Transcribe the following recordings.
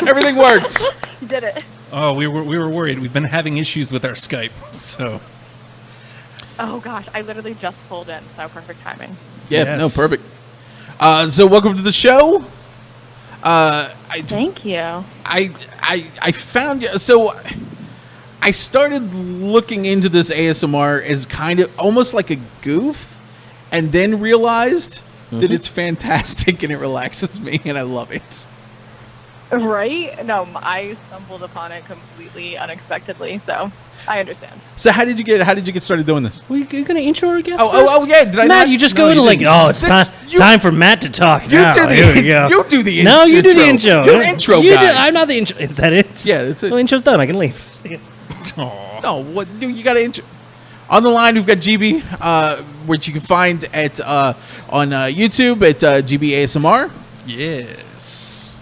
Everything works. You did it. Oh, we were worried. We've been having issues with our Skype, so. Oh gosh, I literally just pulled in, so perfect timing. Yeah, Yes. no, perfect. So welcome to the show. Thank you. I found you. So I started looking into this ASMR as kind of almost like a goof, and then realized that it's fantastic and it relaxes me, and I love it. Right? No, I stumbled upon it completely unexpectedly, so I understand. So how did you get started doing this? Well, you're going to intro our guest Oh, yeah. Did I Matt, not? you just No, go into you like, didn't. oh, it's That's- time for Matt to talk You now. do the Here we go. you do the No, you do the intro. You're intro You guy. do- I'm not the intro. Is that it? Yeah, that's it. Well, intro's done. I can leave. Aw. No, what you got to intro. On the line, we've got Gibi, which you can find at on YouTube at GibiASMR. Yes.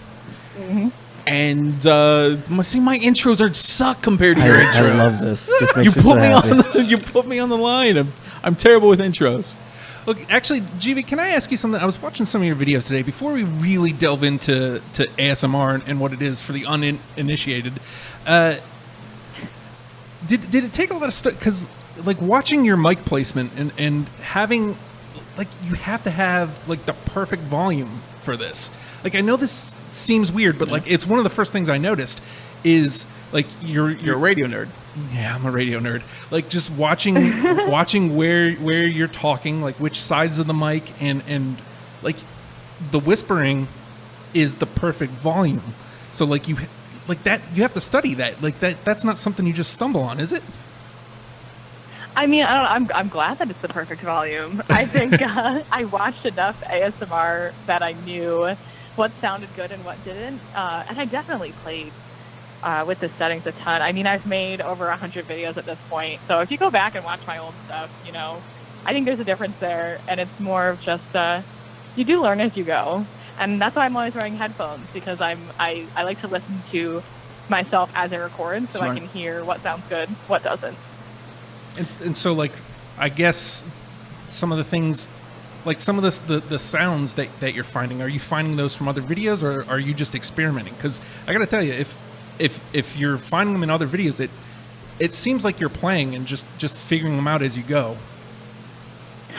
And see, my intros suck compared to your intros. I love this. This You makes me so put me happy. on. You put me on the line. I'm terrible with intros. Look, actually, Gibi, can I ask you something? I was watching some of your videos today. Before we really delve into ASMR and what it is for the uninitiated, did it take a lot of stuff? Because like watching your mic placement and having like you have to have like the perfect volume for this. Like I know this seems weird, but like it's one of the first things I noticed is like You're a radio nerd. yeah, I'm a radio nerd. Like just watching where you're talking, like which sides of the mic and like the whispering is the perfect volume. So like you like that you have to study that. Like that's not something you just stumble on, is it? I mean, I'm glad that it's the perfect volume. I think I watched enough ASMR that I knew what sounded good and what didn't. And I definitely played with the settings a ton. I mean, I've made over 100 videos at this point. So if you go back and watch my old stuff, you know, I think there's a difference there. And it's more of just, you do learn as you go. And that's why I'm always wearing headphones, because I like to listen to myself as I record so Smart. I can hear what sounds good, what doesn't. And so like I guess some of the things like some of the sounds that you're finding, are you finding those from other videos or are you just experimenting? Because I gotta tell you, if you're finding them in other videos, it seems like you're playing and just figuring them out as you go.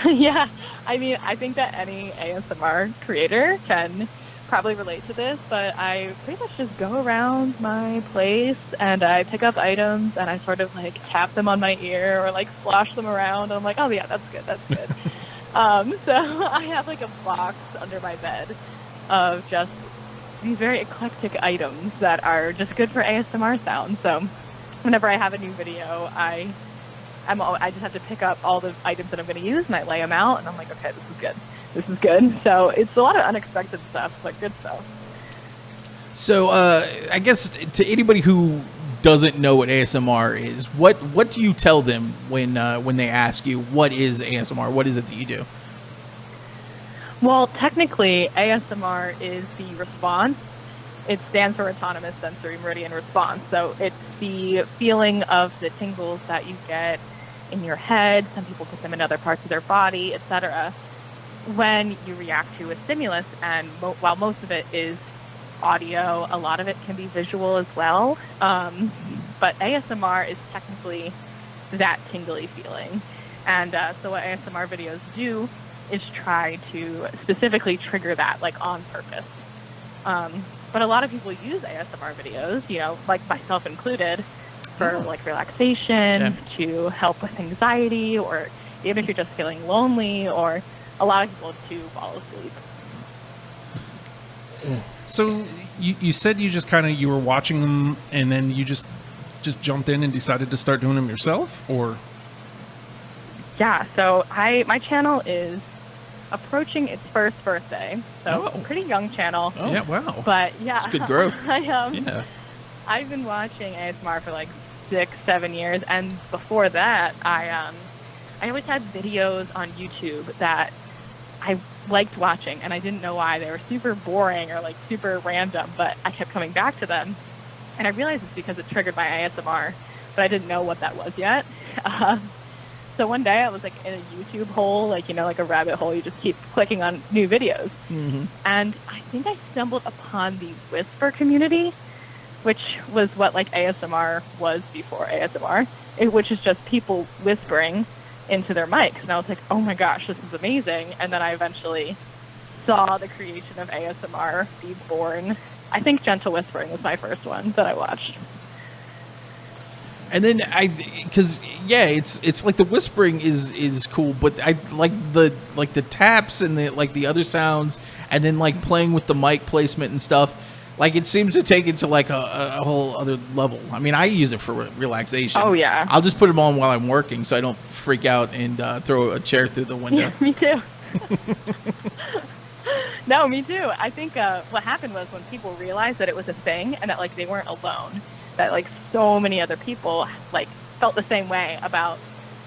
Yeah, I mean, I think that any ASMR creator can probably relate to this, but I pretty much just go around my place and I pick up items and I sort of like tap them on my ear or like slosh them around. And I'm like, oh yeah, that's good. So I have like a box under my bed of just these very eclectic items that are just good for ASMR sound. So whenever I have a new video, I just have to pick up all the items that I'm going to use and I lay them out and I'm like, okay, this is good. So it's a lot of unexpected stuff, but good stuff. So I guess to anybody who doesn't know what ASMR is, what do you tell them when they ask you what is ASMR? What is it that you do? Well, technically, ASMR is the response. It stands for Autonomous Sensory Meridian Response. So it's the feeling of the tingles that you get in your head. Some people get them in other parts of their body, etc. When you react to a stimulus, and while most of it is audio, a lot of it can be visual as well. But ASMR is technically that tingly feeling. And so what ASMR videos do is try to specifically trigger that, like on purpose. But a lot of people use ASMR videos, you know, like myself included, for like relaxation, to help with anxiety, or even if you're just feeling lonely, or a lot of people to fall asleep. So you said you just kind of you were watching them and then you just jumped in and decided to start doing them yourself, or? Yeah, so my channel is approaching its first birthday, so Oh. a pretty young channel. Oh. Yeah, wow. But yeah, It's good growth. Yeah. I've been watching ASMR for like 6-7 years, and before that, I always had videos on YouTube that I liked watching, and I didn't know why. They were super boring or like super random, but I kept coming back to them, and I realized it's because it triggered my ASMR, but I didn't know what that was yet. So one day I was like in a YouTube hole, like, you know, like a rabbit hole. You just keep clicking on new videos. Mm-hmm. And I think I stumbled upon the Whisper community. which was what like ASMR was before ASMR, which is just people whispering into their mics. And I was like, oh my gosh, this is amazing. And then I eventually saw the creation of ASMR be born. I think Gentle Whispering was my first one that I watched. And then because it's like the whispering is cool, but I like the taps and the other sounds, and then like playing with the mic placement and stuff. Like it seems to take it to like a whole other level. I mean, I use it for relaxation. Oh yeah. I'll just put them on while I'm working, so I don't freak out and throw a chair through the window. Yeah, me too. No, me too. I think what happened was when people realized that it was a thing and that like they weren't alone, that like so many other people like felt the same way about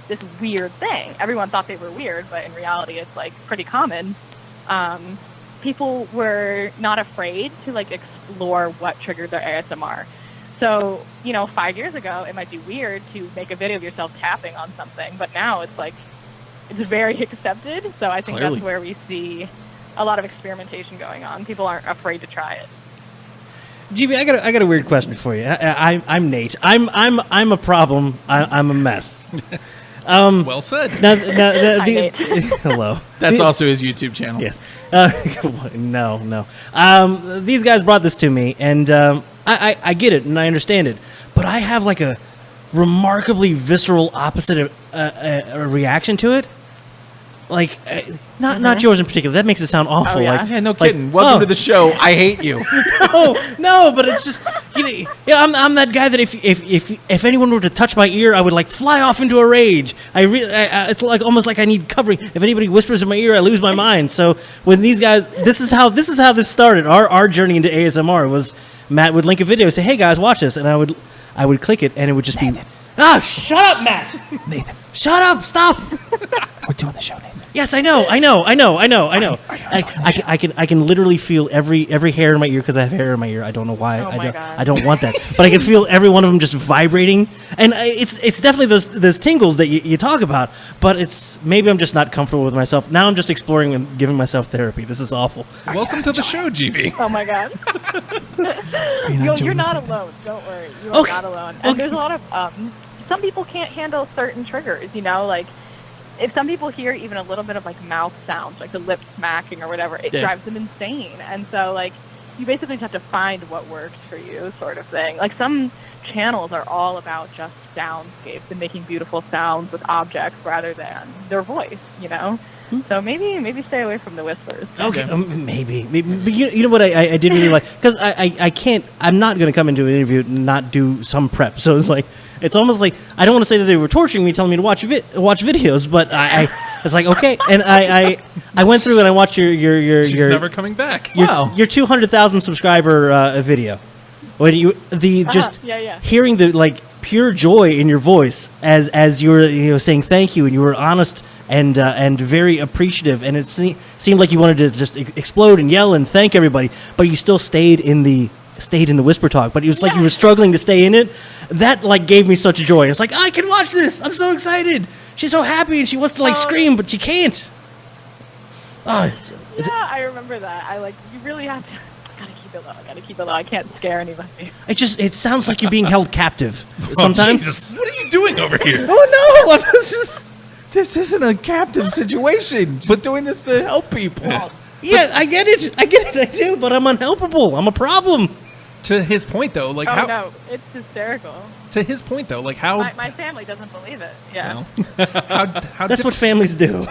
this weird thing. Everyone thought they were weird, but in reality it's like pretty common. People were not afraid to like explore what triggered their ASMR. So, 5 years ago it might be weird to make a video of yourself tapping on something, but now it's like it's very accepted. So I think Clearly. that's where we see a lot of experimentation going on. People aren't afraid to try it. Gibi, I got a weird question for you. I'm Nate. I'm a problem. I'm a mess. Well said. Now, Hi, Nate. hello. That's also his YouTube channel. Yes. No. These guys brought this to me, and I get it, and I understand it. But I have like a remarkably visceral opposite reaction to it. Like, not yours in particular. That makes it sound awful. Oh, yeah? Like, Yeah, no kidding. Welcome to the show. I hate you. no, but it's just, I'm that guy that if anyone were to touch my ear, I would like fly off into a rage. It's like almost like I need covering. If anybody whispers in my ear, I lose my mind. So when these guys, this is how this started. Our journey into ASMR was Matt would link a video, say, "Hey guys, watch this," and I would click it, and it would just be, shut up, Matt. Nathan, Shut up! Stop! we're doing the show, Nathan. Yes, I know. I can literally feel every hair in my ear because I have hair in my ear. I don't know why. Oh my God. I don't want that, but I can feel every one of them just vibrating, and it's definitely those tingles that you talk about. But it's maybe I'm just not comfortable with myself. Now I'm just exploring and giving myself therapy. This is awful. Welcome to the show, GB. Oh my God. You're not alone. Don't worry. You are not alone. And there's a lot of some people can't handle certain triggers, like if some people hear even a little bit of like mouth sounds, like the lips smacking or whatever, it drives them insane. And so like you basically just have to find what works for you, sort of thing. Like some channels are all about just soundscapes and making beautiful sounds with objects rather than their voice, So maybe stay away from the whispers. Okay, maybe. But you know what I did really like, because I can't. I'm not going to come into an interview and not do some prep. So it's almost like I don't want to say that they were torturing me, telling me to watch videos, but I was like, okay, and I went through and I watched your She's never coming back. your 200,000 subscriber video. When hearing the like pure joy in your voice as you were saying thank you, and you were honest and very appreciative, and it seemed like you wanted to just explode and yell and thank everybody, but you still stayed in the whisper talk. But it was like you were struggling to stay in it. That like gave me such joy. It's like, I can watch this. I'm so excited. She's so happy and she wants to like scream, but she can't. I remember that. You really have to. I gotta keep it low. I can't scare anybody. It sounds like you're being held captive sometimes. Jesus. What are you doing over here? Oh no! I was just. This isn't a captive situation. Just doing this to help people. Yeah, I get it. I do, but I'm unhelpable. I'm a problem. To his point, though, like how? No, it's hysterical. To his point, though, like how? My family doesn't believe it. Yeah. How That's what families do.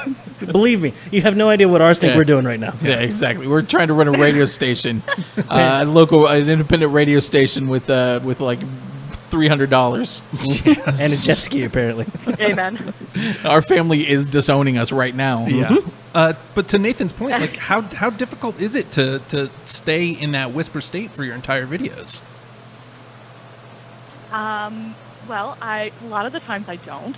Believe me, you have no idea what ours think we're doing right now. Yeah, exactly. We're trying to run a radio station, an independent radio station with like $300 and a jet ski apparently. Amen. Our family is disowning us right now. Yeah. But to Nathan's point, like how difficult is it to stay in that whisper state for your entire videos? Well, a lot of the times I don't,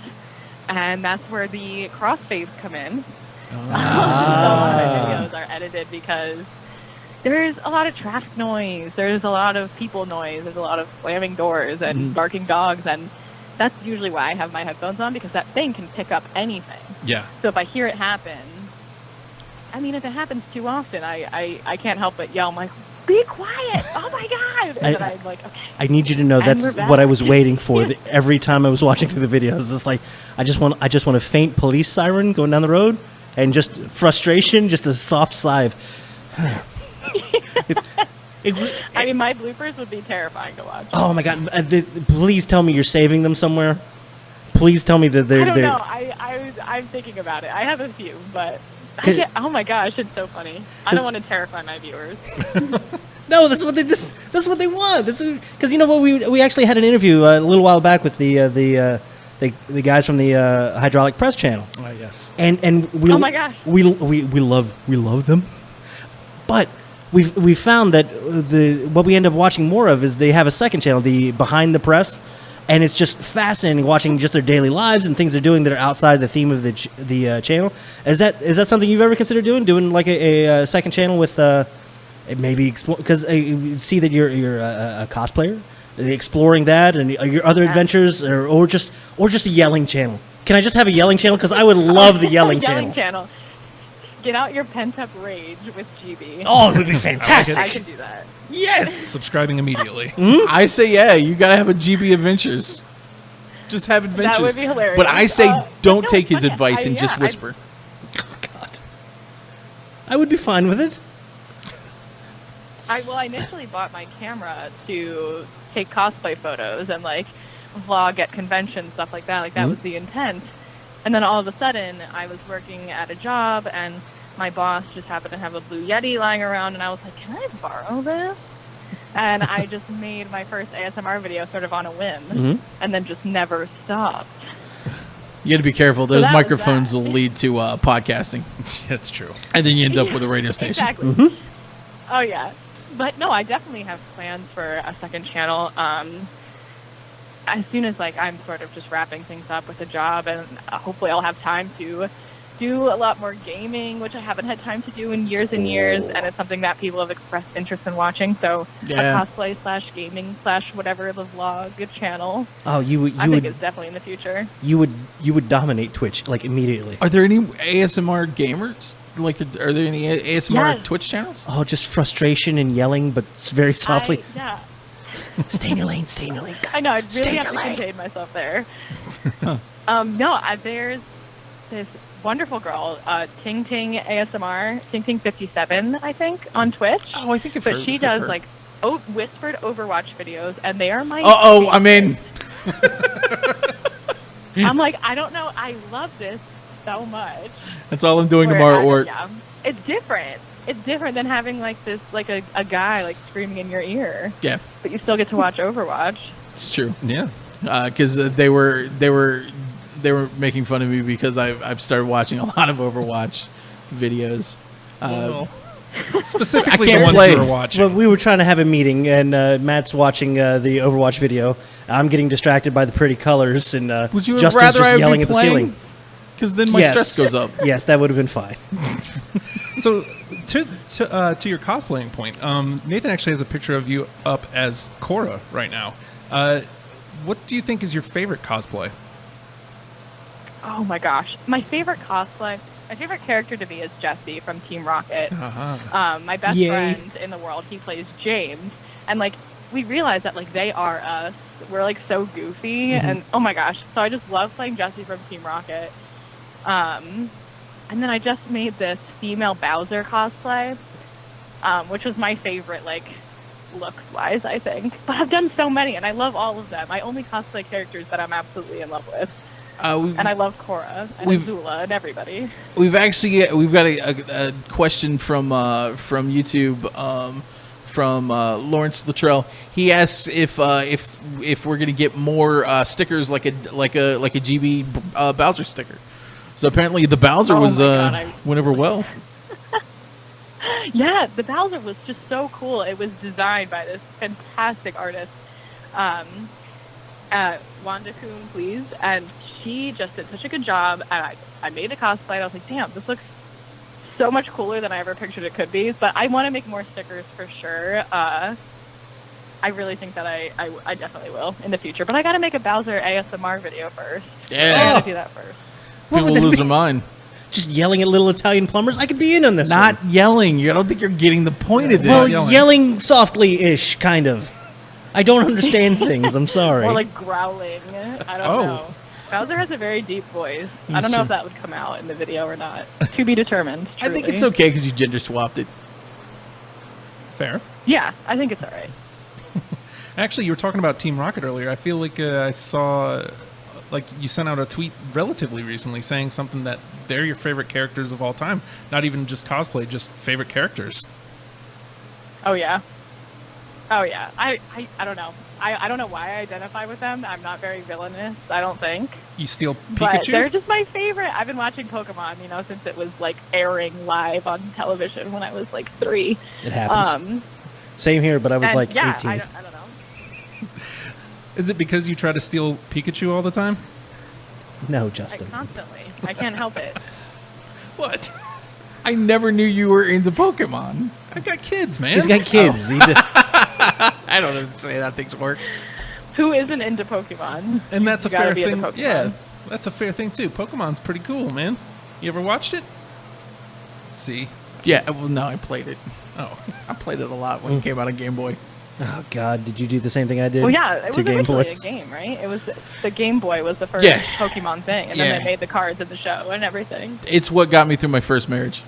and that's where the crossfades come in. So a lot of my videos are edited because there's a lot of traffic noise, there's a lot of people noise, there's a lot of slamming doors and barking dogs, and that's usually why I have my headphones on, because that thing can pick up anything. Yeah. So if I hear it happen, if it happens too often, I can't help but yell. I'm like, be quiet! Oh my And then I'm like, okay. I need you to know that's what I was waiting for. Every time I was watching through the videos, it's like I just want a faint police siren going down the road, and just frustration, just a soft sigh of. I mean, my bloopers would be terrifying to watch. Oh my god! Please tell me you're saving them somewhere. Please tell me that they're. I don't know. I'm thinking about it. I have a few, but oh my gosh, it's so funny. I don't want to terrify my viewers. No, that's what they want. Because you know what, we actually had an interview a little while back with the guys from the Hydraulic Press channel. Oh yes. And we. Oh my gosh. We love them, but. We've found that what we end up watching more of is they have a second channel, the Behind the Press, and it's just fascinating watching just their daily lives and things they're doing that are outside the theme of the channel. Is that something you've ever considered doing like a second channel with maybe explore, because I see that you're a cosplayer, exploring that and your other adventures, or just a yelling channel. Can I just have a yelling channel? Because I would love the yelling channel. Get out your pent-up rage with Gibi. Oh, it would be fantastic. I can do that. Yes. Subscribing immediately. I say, yeah, you gotta have a GB adventures. Just have adventures. That would be hilarious. But I say, don't take his funny. advice and just whisper. Oh God. I would be fine with it. I initially bought my camera to take cosplay photos and like vlog at conventions, stuff like that. Like that was the intent. And then all of a sudden, I was working at a job, and my boss just happened to have a Blue Yeti lying around, and I was like, can I borrow this? And I just made my first ASMR video sort of on a whim, and then just never stopped. You got to be careful. Those microphones will lead to podcasting. That's true. And then you end up with a radio station. Exactly. Oh, yeah. But no, I definitely have plans for a second channel. As soon as like I'm sort of just wrapping things up with a job, and hopefully I'll have time to do a lot more gaming, which I haven't had time to do in years and years, and it's something that people have expressed interest in watching. So a cosplay / gaming / whatever the vlog channel. Oh, I think it's definitely in the future. You would dominate Twitch like immediately. Are there any ASMR gamers? Like, are there any ASMR Twitch channels? Oh, just frustration and yelling, but very softly. Yeah. Stay in your lane. Stay in your lane. I know. I really have to contain myself there. There's this wonderful girl, Ting Ting ASMR, Ting Ting 57, I think, on Twitch. Oh, I think I've heard. But she does like whispered Overwatch videos, and they are my. I'm in. I'm like, I don't know. I love this so much. That's all I'm doing tomorrow at work. Yeah, it's different. It's different than having like this, like a guy like screaming in your ear. Yeah. But you still get to watch Overwatch. It's true. Yeah. Because they were making fun of me because I've started watching a lot of Overwatch videos. Specifically I can't the ones play. you were watching. Well, we were trying to have a meeting, and Matt's watching the Overwatch video. I'm getting distracted by the pretty colors, and Would you Justin's rather just I yelling be at the playing? ceiling. Because then my stress goes up. Yes, that would have been fine. So, to your cosplaying point, Nathan actually has a picture of you up as Korra right now. What do you think is your favorite cosplay? Oh my gosh, my favorite character to me is Jesse from Team Rocket. My best friend in the world, he plays James, and like we realize that like they are us. We're like so goofy, and oh my gosh, so I just love playing Jesse from Team Rocket. And then I just made this female Bowser cosplay, which was my favorite, like, looks-wise, I think. But I've done so many, and I love all of them. I only cosplay characters that I'm absolutely in love with. And I love Korra and Azula and everybody. We've got a question from YouTube from Lawrence Luttrell. He asks if we're gonna get more stickers like a GB Bowser sticker. So apparently the Bowser went over well. Yeah, the Bowser was just so cool. It was designed by this fantastic artist, Wanda Kuhn, please, and she just did such a good job. And I made the cosplay, and I was like, damn, this looks so much cooler than I ever pictured it could be. But I want to make more stickers for sure. I really think that I definitely will in the future. But I got to make a Bowser ASMR video first. Yeah. I got to do that first. People lose their mind. just yelling at little Italian plumbers. I could be in on this. Not one. yelling. I don't think you're getting the point of this. Well, yelling softly-ish, kind of. I don't understand things. I'm sorry. Or like growling. I don't know. Bowser has a very deep voice. I don't know if that would come out in the video or not. To be determined. I think it's okay because you gender swapped it. Fair. Yeah, I think it's all right. Actually, you were talking about Team Rocket earlier. I feel like I saw, like, you sent out a tweet relatively recently saying something that they're your favorite characters of all time. Not even just cosplay, just favorite characters. Oh, yeah. Oh, yeah. I don't know. I don't know why I identify with them. I'm not very villainous, I don't think. You steal Pikachu? But they're just my favorite. I've been watching Pokemon, since it was, like, airing live on television when I was, like, 3. It happens. Same here, but I was, like, 18. I don't know. Is it because you try to steal Pikachu all the time? No, Justin. Constantly. I can't help it. What? I never knew you were into Pokemon. I got kids, man. He's got kids. I don't understand how things work. Who isn't into Pokemon? And that's a fair thing. Pokemon. Yeah, that's a fair thing, too. Pokemon's pretty cool, man. You ever watched it? See? Yeah, well, no, I played it. Oh. I played it a lot when it came out on Game Boy. Oh, God. Did you do the same thing I did? Well, yeah, it was Game originally Boys? a game, right? It was the Game Boy was the first Pokemon thing, and then they made the cards of the show and everything. It's what got me through my first marriage.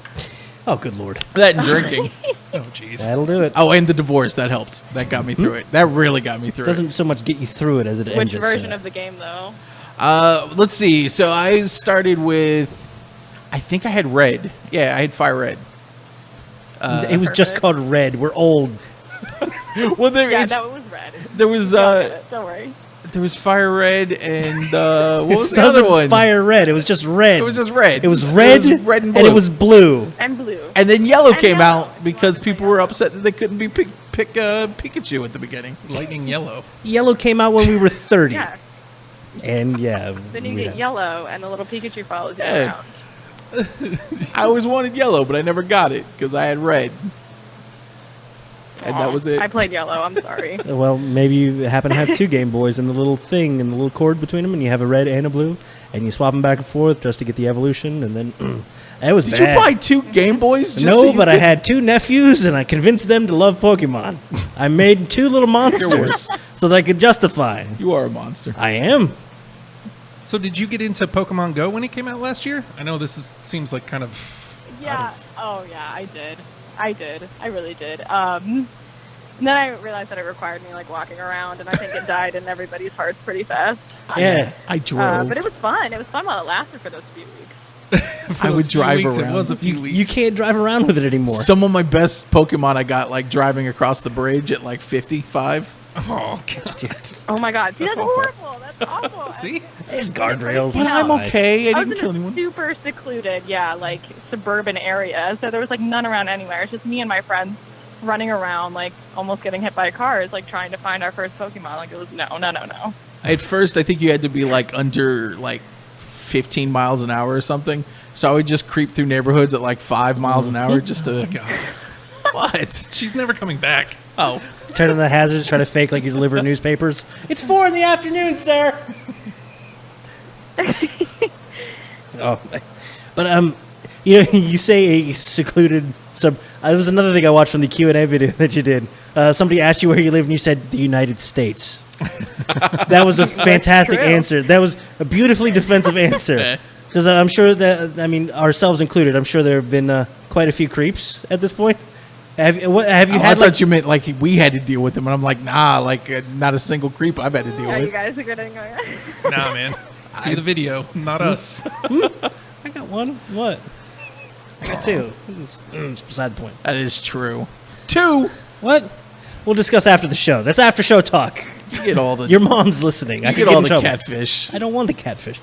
Oh, good Lord. That and drinking. Oh, jeez. That'll do it. Oh, and the divorce. That helped. That got me through it. That really got me through Doesn't so much get you through it as it ends Which it. version of the game, though? Let's see. So I started with, I think I had Red. Yeah, I had Fire Red. It was just called Red. We're old. Well, that was Red. There was Don't worry. There was Fire Red and what was It the other wasn't one? Fire Red. It was just red. It was just red. It was red, red and blue. and it was blue. And blue. And then yellow And came yellow. out because people were upset that they couldn't be pick Pikachu at the beginning. Lightning yellow. Yellow came out when we were 30. Yeah. And yeah. Then you get yellow, and the little Pikachu follows you Yeah. around. I always wanted yellow, but I never got it because I had red. And that was it. I played yellow. I'm sorry. Well, maybe you happen to have two Game Boys and the little thing and the little cord between them, and you have a red and a blue, and you swap them back and forth just to get the evolution, and then it was Did bad. you buy 2 Game Boys? Just No, so you but I could- had 2 nephews, and I convinced them to love Pokemon. I made 2 little monsters so that I could justify. You are a monster. I am. So did you get into Pokemon Go when it came out last year? I know seems like kind of... Yeah. Oh, yeah, I did. I really did. And then I realized that it required me like walking around, and I think it died in everybody's hearts pretty fast. Yeah. I drove. But it was fun. It was fun while it lasted for those few weeks. For I would those few drive weeks, around. It was a few weeks. You can't drive around with it anymore. Some of my best Pokemon I got like driving across the bridge at like 55. Oh, God. Oh my God! See, that's awful. horrible. That's awful. See? There's guardrails. But It's I'm fine. okay. I I was didn't in kill a anyone. super secluded, like suburban area, so there was like none around anywhere. It's just me and my friends running around, like almost getting hit by cars, like trying to find our first Pokemon. Like it was no. At first, I think you had to be like under like 15 miles an hour or something. So I would just creep through neighborhoods at like 5 miles an hour just to. God. What? She's never coming back. Oh. Turn on the hazards, try to fake like you're delivering newspapers. It's 4 PM, sir. Oh, but you say a secluded sub. There was another thing I watched from the Q&A video that you did. Somebody asked you where you live, and you said the United States. That was a fantastic true. answer. That was a beautifully defensive answer. Because I'm sure that, ourselves included, I'm sure there have been quite a few creeps at this point. Have you I had thought you meant like we had to deal with them, and I'm like, nah, like not a single creep I've had to deal Yeah, you with. guys are getting going. Nah, man. See the video, not us. I got one. What? I got 2. It's beside the point. That is true. 2. What? We'll discuss after the show. That's after show talk. You get all the. Your mom's listening. I you can get all in the trouble. catfish. I don't want the catfish.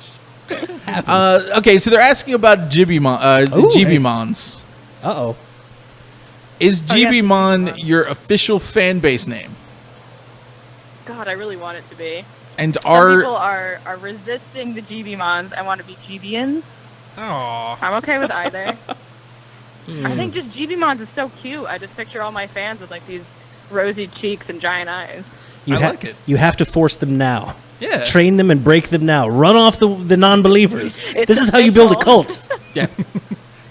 Happens. Okay, so they're asking about Gibimon, Ooh, hey. Gibimons. Uh-oh. Is Oh, yes, Gibimon Gibimon. your official fan base name? God, I really want it to be. And Some people are resisting the Gibimons and want to be Gibians. Aw. I'm okay with either. I think just Gibimons is so cute. I just picture all my fans with like these rosy cheeks and giant eyes. You I like it. You have to force them now. Yeah. Train them and break them now. Run off the non-believers. It's This is how you build a official. cult. Yeah.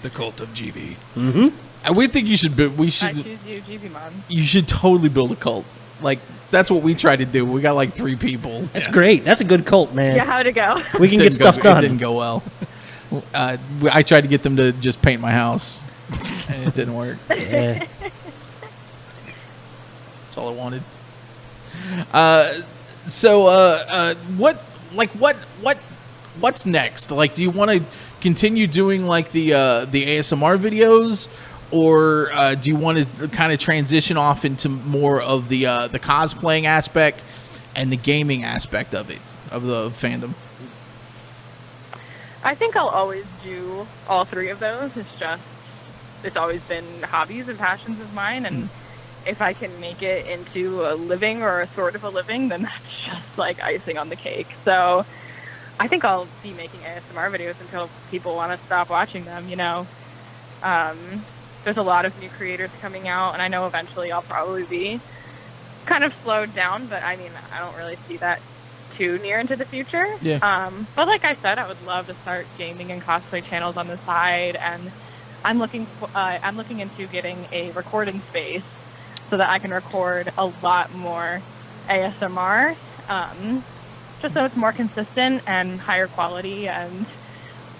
The cult of Gibi. And we think you should. We I should. choose you, GB Mom. You should totally build a cult. Like that's what we try to do. We got like 3 people. That's great. That's a good cult, man. Yeah, how'd it go? We can get stuff done. It didn't go well. I tried to get them to just paint my house, and it didn't work. Yeah. That's all I wanted. What's next? Like, do you want to continue doing like the ASMR videos, or do you want to kind of transition off into more of the cosplaying aspect and the gaming aspect of it, of the fandom? I think I'll always do all 3 of those. It's always been hobbies and passions of mine, and if I can make it into a living or a sort of a living, then that's just like icing on the cake. So I think I'll be making ASMR videos until people want to stop watching them, you know. There's a lot of new creators coming out, and I know eventually I'll probably be kind of slowed down, but I mean, I don't really see that too near into the future. Yeah. But like I said, I would love to start gaming and cosplay channels on the side, and I'm looking into getting a recording space so that I can record a lot more ASMR, just so it's more consistent and higher quality and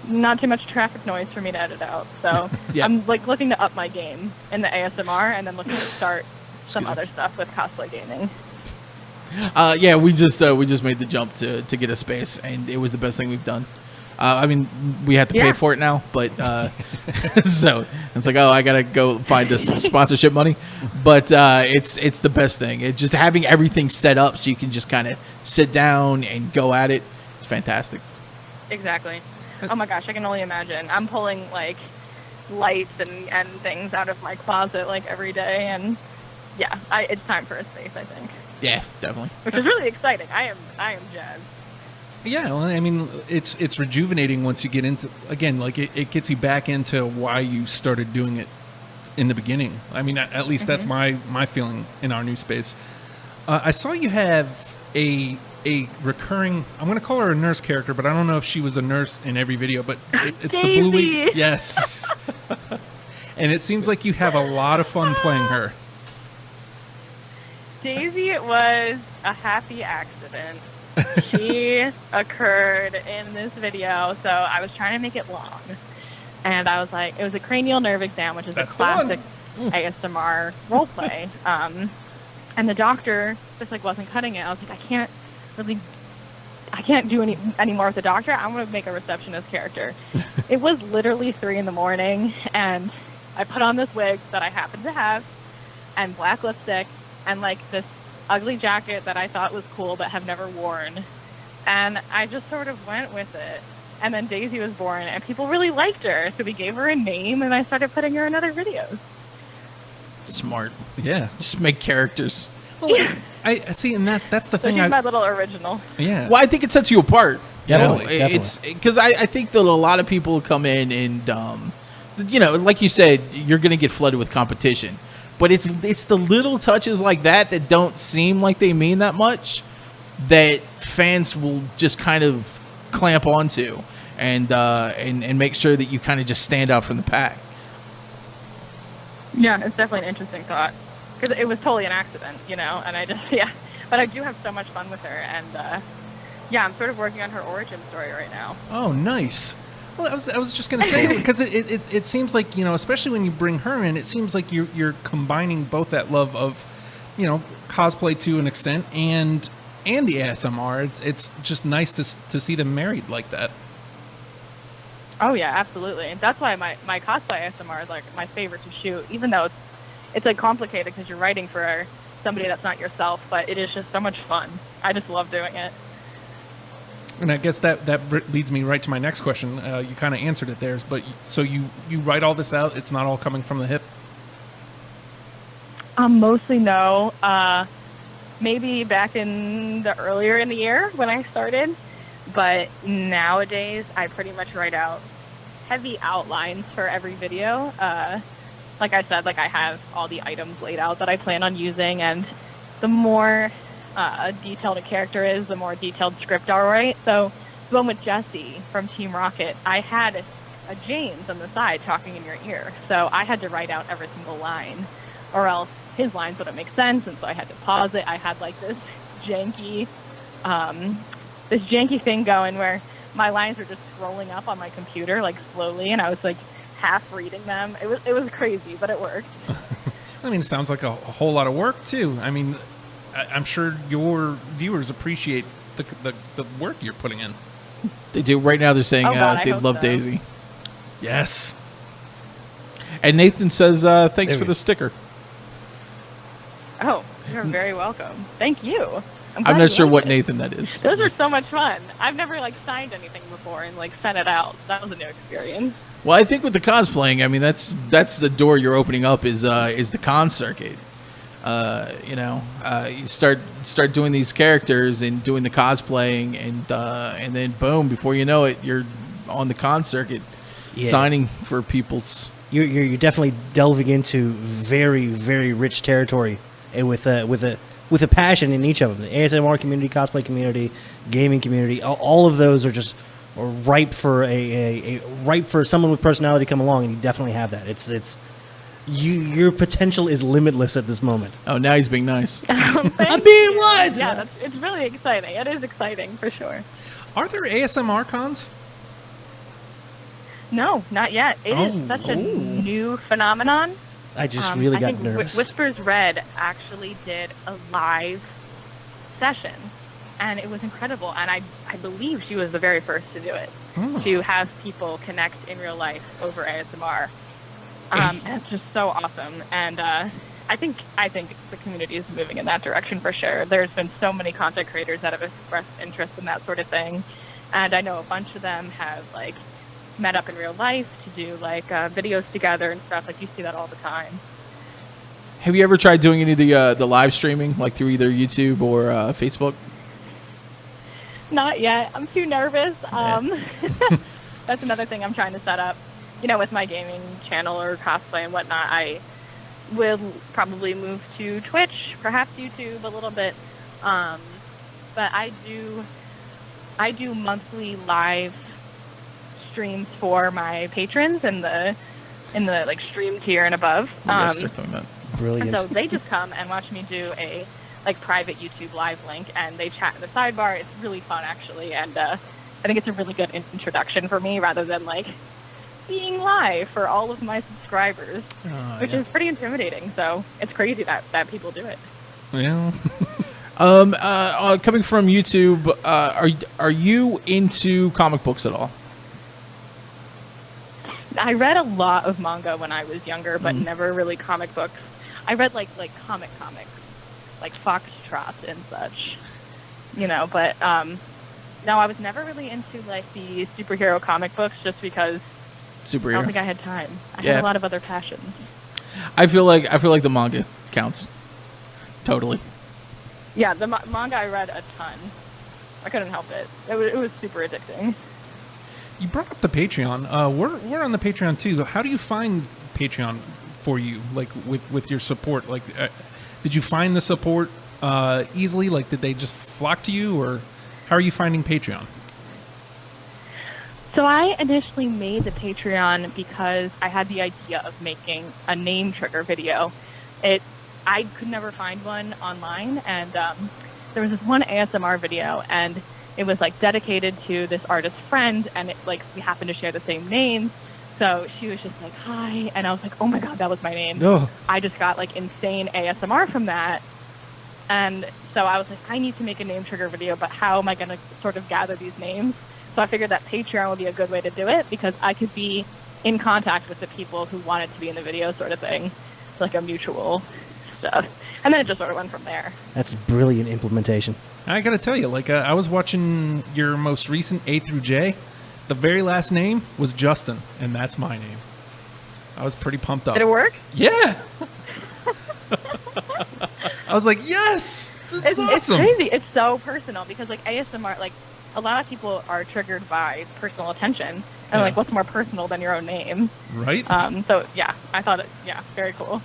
not too much traffic noise for me to edit out. So Yeah. I'm like looking to up my game in the ASMR, and then looking to start some other stuff with cosplay gaming. Yeah, we just made the jump to get a space, and it was the best thing we've done. I mean, we have to pay for it now, but so it's like, oh, I gotta go find us sponsorship money. But it's the best thing. It's just having everything set up so you can just kind of sit down and go at it. It's fantastic. Exactly. Oh my gosh, I can only imagine. I'm pulling like lights and things out of my closet like every day, and yeah, it's time for a space, I think. Yeah, definitely. Which is really exciting. I am jazzed. Yeah, well, I mean, it's rejuvenating once you get into, again, like it gets you back into why you started doing it in the beginning. I mean, at least that's my feeling in our new space. I saw you have a recurring, I'm going to call her a nurse character, but I don't know if she was a nurse in every video, but it's the blue wig. Yes. And it seems like you have a lot of fun playing her. Daisy was a happy accident. She occurred in this video, so I was trying to make it long. And I was like, it was a cranial nerve exam, which is a classic ASMR roleplay. And the doctor just like wasn't cutting it. I was like, I can't do any more with the doctor. I'm going to make a receptionist character. It was literally 3 a.m, and I put on this wig that I happened to have, and black lipstick, and like this ugly jacket that I thought was cool but have never worn. And I just sort of went with it. And then Daisy was born, and people really liked her, so we gave her a name, and I started putting her in other videos. Smart. Yeah. Just make characters. Well, I see, and that's the thing. She's my little original. Yeah. Well, I think it sets you apart. Definitely. It's because I think that a lot of people come in and like you said, you're going to get flooded with competition. But it's the little touches like that don't seem like they mean that much that fans will just kind of clamp onto and make sure that you kind of just stand out from the pack. Yeah, it's definitely an interesting thought, because it was totally an accident, and I just, but I do have so much fun with her, and I'm sort of working on her origin story right now. Oh, nice. Well, I was just going to say, because it seems like, especially when you bring her in, it seems like you're combining both that love of, cosplay to an extent and the ASMR. It's just nice to see them married like that. Oh yeah, absolutely. That's why my cosplay ASMR is like my favorite to shoot, even though it's like complicated because you're writing for somebody that's not yourself, but it is just so much fun. I just love doing it. And I guess that leads me right to my next question. You kind of answered it there, but so you write all this out? It's not all coming from the hip? Mostly no. Maybe back earlier in the year when I started, but nowadays I pretty much write out heavy outlines for every video. Like I said, I have all the items laid out that I plan on using, and the more detailed a character is, the more detailed script I'll write. So the one with Jessie from Team Rocket, I had a James on the side talking in your ear. So I had to write out every single line, or else his lines wouldn't make sense, and so I had to pause it. I had like this janky thing going where my lines were just scrolling up on my computer like slowly, and I was like half reading them. It was crazy, but it worked. I mean, it sounds like a whole lot of work too. I mean, I'm sure your viewers appreciate the work you're putting in. They do. Right now they're saying they love so. Daisy. Yes. And Nathan says thanks for the sticker. Oh, you're very welcome. Thank you. I'm not sure what Nathan that is. Those are so much fun. I've never like signed anything before and like sent it out. That was a new experience. Well, I think with the cosplaying, I mean that's the door you're opening up is the con circuit. You start doing these characters and doing the cosplaying, and then boom, before you know it, you're on the con circuit, signing for people's. You're definitely delving into very, very rich territory, and with a passion in each of them. The ASMR community, cosplay community, gaming community, all of those are just ripe for ripe for someone with personality to come along, and you definitely have that. It's your potential is limitless at this moment. Oh, now he's being nice. I'm being what? Yeah, it's really exciting. It is exciting for sure. Are there ASMR cons? No, not yet. It is such a new phenomenon. I just really got think nervous. Whispers Red actually did a live session, and it was incredible. And I believe she was the very first to do it, to have people connect in real life over ASMR. And it's just so awesome. And I think the community is moving in that direction for sure. There's been so many content creators that have expressed interest in that sort of thing, and I know a bunch of them have like met up in real life to do like videos together and stuff. Like you see that all the time. Have you ever tried doing any of the live streaming, like through either YouTube or Facebook? Not yet. I'm too nervous. That's another thing I'm trying to set up. With my gaming channel or cosplay and whatnot, I will probably move to Twitch, perhaps YouTube a little bit. But I do monthly live streams for my patrons in the like stream tier and above. Brilliant. So they just come and watch me do a like private YouTube live link, and they chat in the sidebar. It's really fun actually, and I think it's a really good introduction for me rather than like being live for all of my subscribers, which is pretty intimidating. So it's crazy that people do it. Yeah. Coming from YouTube, are you into comic books at all? I read a lot of manga when I was younger, but never really comic books. I read like comics, like Foxtrot and such, But no, I was never really into like the superhero comic books, just because I don't think I had time. I had a lot of other passions. I feel like the manga counts. Totally. Yeah, the manga I read a ton. I couldn't help it. It was super addicting. You brought up the Patreon. We're on the Patreon too. How do you find Patreon for you? Like with your support? Like, did you find the support easily? Like, did they just flock to you, or how are you finding Patreon? So I initially made the Patreon because I had the idea of making a name trigger video. I could never find one online, and there was this one ASMR video, and it was like dedicated to this artist friend, and we happened to share the same name. So she was just like, hi, and I was like, oh my god, that was my name. Oh. I just got like insane ASMR from that. And so I was like, I need to make a name trigger video, but how am I going to sort of gather these names? So I figured that Patreon would be a good way to do it, because I could be in contact with the people who wanted to be in the video, sort of thing. It's like a mutual stuff. And then it just sort of went from there. That's brilliant implementation. I gotta tell you, I was watching your most recent A through J. The very last name was Justin, and that's my name. I was pretty pumped up. Did it work? Yeah. I was like, yes, this is awesome. It's crazy. It's so personal, because like ASMR, like a lot of people are triggered by personal attention, and like, what's more personal than your own name? Right. So yeah, I thought very cool.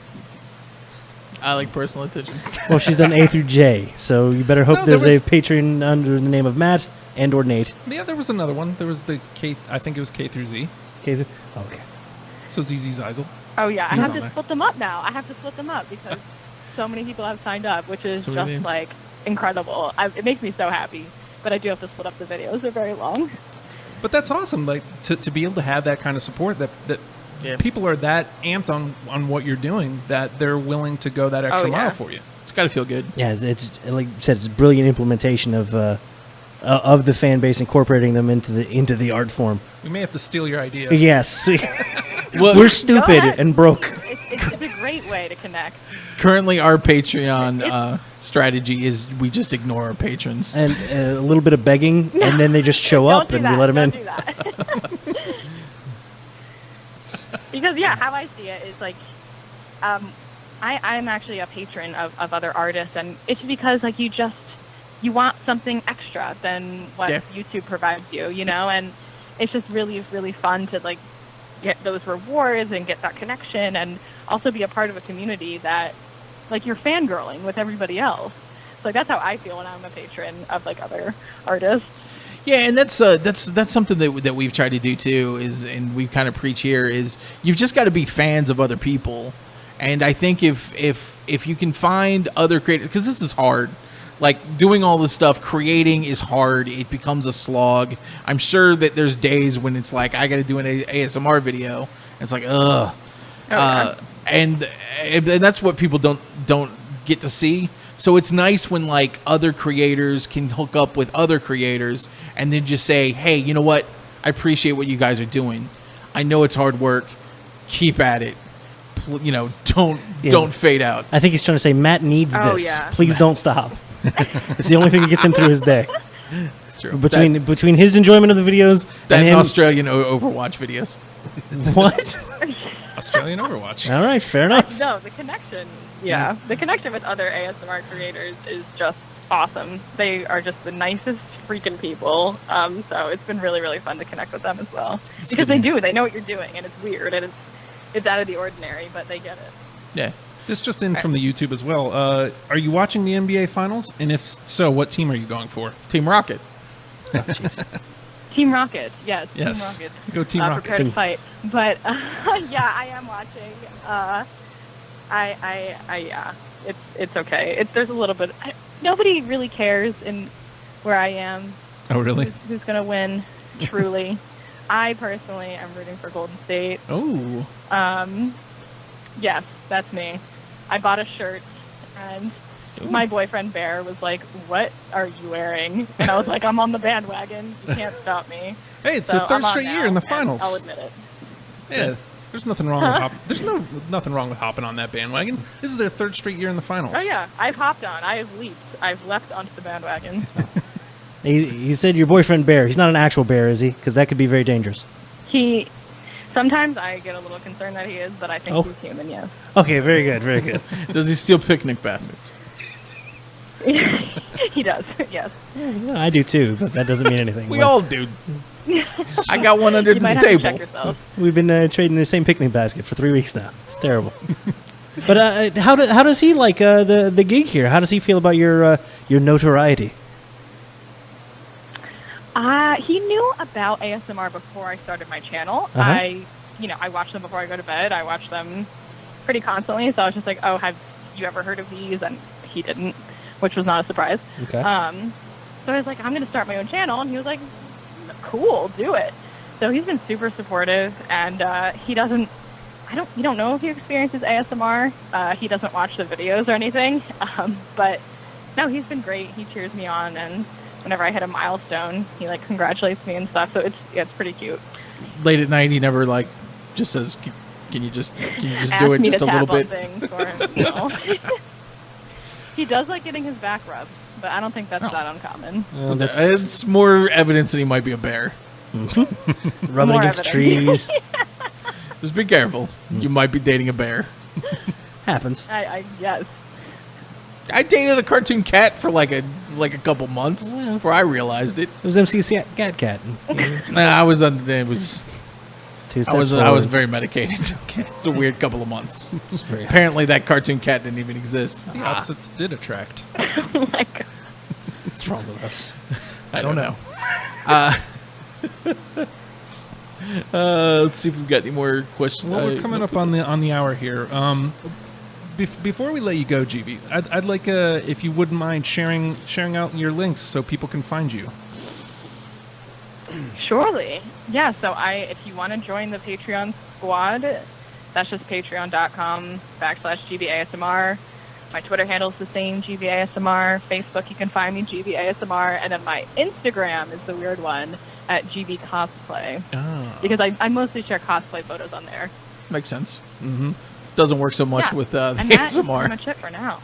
I like personal attention. Well, she's done A through J, so you better hope there's a patron under the name of Matt and or Nate. Yeah, there was another one. There was the K. I think it was K through Z. Okay. So ZZ Zeisel. Oh yeah, I He's have on to there. split them up now. I have to split them up because so many people have signed up, which is So many just names. like incredible. It makes me so happy, but I do have to split up the videos. They're very long. But that's awesome. Like to be able to have that kind of support that Yeah. people are that amped on what you're doing that they're willing to go that extra yeah. mile for you. It's got to feel good. Yeah, it's like you said, it's brilliant implementation of the fan base, incorporating them into the art form. We may have to steal your idea. Yes, Well, we're stupid ahead. and broke. It's a great way to connect. currently, our Patreon strategy is we just ignore our patrons. And a little bit of begging, and then they just show up, Don't do and we that. let them Don't in. do that. Because how I see it is like, I'm actually a patron of other artists, and it's because like you want something extra than what YouTube provides you, and it's just really, really fun to like get those rewards and get that connection, and also be a part of a community that like you're fangirling with everybody else. So like, that's how I feel when I'm a patron of like other artists. Yeah, and that's something that we've tried to do too. And we kind of preach here is you've just got to be fans of other people. And I think if you can find other creators, because this is hard. Like doing all this stuff, creating is hard. It becomes a slog. I'm sure that there's days when it's like I got to do an ASMR video. And it's like ugh, and that's what people don't get to see. So it's nice when like other creators can hook up with other creators and then just say, hey, you know what? I appreciate what you guys are doing. I know it's hard work. Keep at it. Don't fade out. I think he's trying to say Matt needs Oh, this. yeah. Please don't stop. It's the only thing that gets him through his day. It's true. Between his enjoyment of the videos that and him. Australian Overwatch videos. What? Australian Overwatch. All right, fair enough. No, the connection. Yeah, the connection with other ASMR creators is just awesome. They are just the nicest freaking people. So it's been really, really fun to connect with them as well. Because they know what you're doing, and it's weird, and it's out of the ordinary, but they get it. Yeah. This just in from the YouTube as well. Are you watching the NBA Finals? And if so, what team are you going for? Team Rocket. Oh, jeez. Team Rocket, yes. Yes. Team Rocket. Go Team Rocket. Prepare to fight. But yeah, I am watching. Yeah, it's okay. There's a little bit. Nobody really cares in where I am. Oh, really? Who's gonna win? Truly, I personally am rooting for Golden State. Oh. Yes, that's me. I bought a shirt, and my boyfriend Bear was like, "What are you wearing?" And I was like, "I'm on the bandwagon. You can't stop me." Hey, it's So the third I'm on straight now, year in the and finals. I'll admit it. Yeah. There's nothing wrong with nothing wrong with hopping on that bandwagon. This is their third straight year in the finals. Oh yeah, I've hopped on. I have leaped. I've leapt onto the bandwagon. You said your boyfriend Bear. He's not an actual bear, is he? Because that could be very dangerous. Sometimes I get a little concerned that he is, but I think he's human. Yes. Okay, very good, very good. Does he steal picnic baskets? He does. Yes. Yeah, I do too, but that doesn't mean anything. We all do. I got one under You might this have to check table. yourself. We've been trading the same picnic basket for 3 weeks now. It's terrible. But how does he like the gig here? How does he feel about your notoriety? He knew about ASMR before I started my channel. Uh-huh. I watch them before I go to bed. I watch them pretty constantly. So I was just like, "Oh, have you ever heard of these?" And he didn't, which was not a surprise. Okay. So I was like, "I'm going to start my own channel," and he was like, "Cool, do it." So he's been super supportive, and he doesn't. You don't know if he experiences ASMR. He doesn't watch the videos or anything, but no, he's been great. He cheers me on, and whenever I hit a milestone, he like congratulates me and stuff. So it's pretty cute. Late at night, he never like just says, "Can you just Ask do it me just to a little tap on bit?" things for him. No. He does like getting his back rubbed, but I don't think that's that uncommon. It's more evidence that he might be a bear. Rubbing More against evidence. trees. Just be careful. You might be dating a bear. Happens. Yes. I dated a cartoon cat for like a couple months before I realized it. It was MC Cat. Nah, I was Two steps I was forward. very medicated. It's a weird couple of months. It's very- Apparently, that cartoon cat didn't even exist. The opposites did attract. Oh my God. What's wrong with us? I don't know. Let's see if we've got any more questions. Well, we're coming up on the hour here. Before we let you go, Gibi, I'd like if you wouldn't mind sharing out your links so people can find you. Surely. Yeah, so if you want to join the Patreon squad, that's just patreon.com/GibiASMR. My Twitter handle is the same, GibiASMR. Facebook, you can find me, GibiASMR. And then my Instagram is the weird one, at GB Cosplay. Oh. Because I mostly share cosplay photos on there. Makes sense. Mm-hmm. Doesn't work so much with the and that is ASMR. pretty much it for now.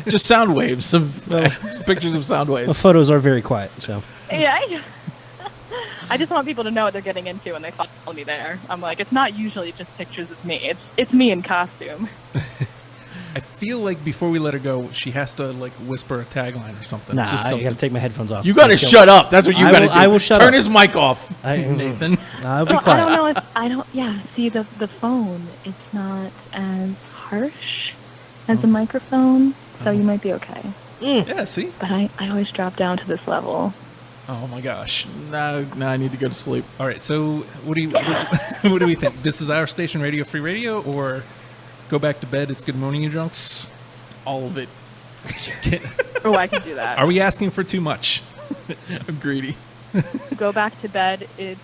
Just sound waves of pictures of sound waves. The photos are very quiet, so. Yeah. I just want people to know what they're getting into when they follow me there. I'm like, it's not usually just pictures of me. It's me in costume. I feel like before we let her go, she has to like whisper a tagline or something. Nah, Just I something. gotta take my headphones off. You gotta shut up. That's what you gotta do. I will shut Turn up. his mic off. Nathan. I'll be Well, quiet. I don't know if see the phone, it's not as harsh as a microphone, so you might be okay. Yeah, see? But I always drop down to this level. Oh my gosh. No, I need to go to sleep. All right, so what do we think? This is our station, Radio Free Radio, or go back to bed, it's Good Morning, You Drunks? All of it. Oh, I can do that. Are we asking for too much? I'm greedy. Go back to bed, it's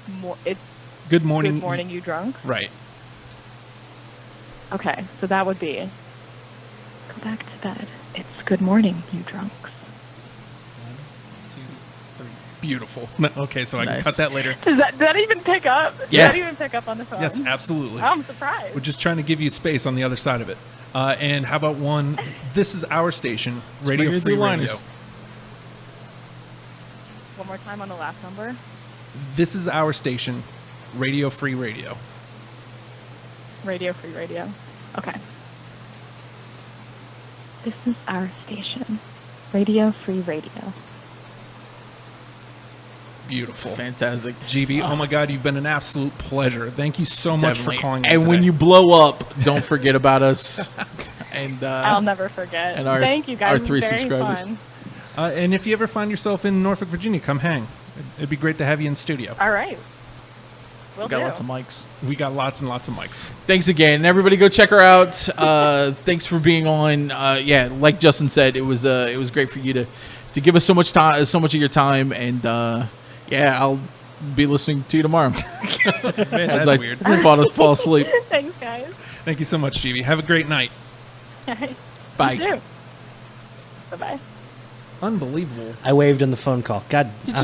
Good morning. Good morning, you drunk? Right. Okay, so that would be go back to bed. It's good morning, you drunks. 1, 2, 3. Beautiful. Okay, so I can Nice. cut that later. Did that even pick up? Yeah. Did that even pick up on the phone? Yes, absolutely. Oh, I'm surprised. We're just trying to give you space on the other side of it. And how about one? This is our station, Radio Swingers Free do Radio. liners. One more time on the last number. This is our station, Radio Free Radio. Radio Free Radio. Okay. This is our station, Radio Free Radio. Beautiful. Fantastic. GB, oh my God, you've been an absolute pleasure. Thank you so much Definitely. for calling in And when today. you blow up, don't forget about us. And I'll never forget. and our- Thank you guys. our It was 3 very subscribers. fun. And if you ever find yourself in Norfolk, Virginia, come hang. It'd be great to have you in studio. All right. we got lots of mics. We got lots and lots of mics. Thanks again, everybody. Go check her out. Thanks for being on. Yeah, like Justin said, it was great for you to give us so much time, so much of your time, and yeah, I'll be listening to you tomorrow. Man, as that's I weird. fall asleep. Thanks, guys. Thank you so much, GB. Have a great night. Bye. You too. Bye-bye. Unbelievable. I waved on the phone call. God, You just